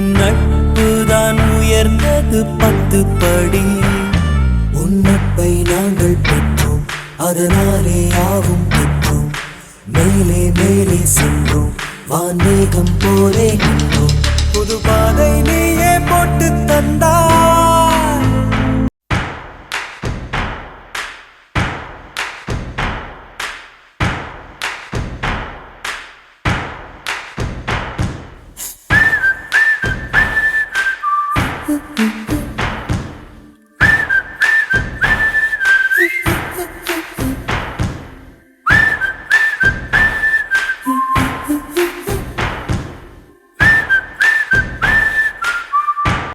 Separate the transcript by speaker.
Speaker 1: என்றும் நட்புதான் உயர்ந்தது 10 படி. உன் நட்பை நாங்கள் பெற்றோம், அதனாலே யாவும் பெற்றோம். மேலே மேலே சென்றோம், வான்மேகம் போலே நின்றோம். புது பாதை நீயே போட்டு தந்தா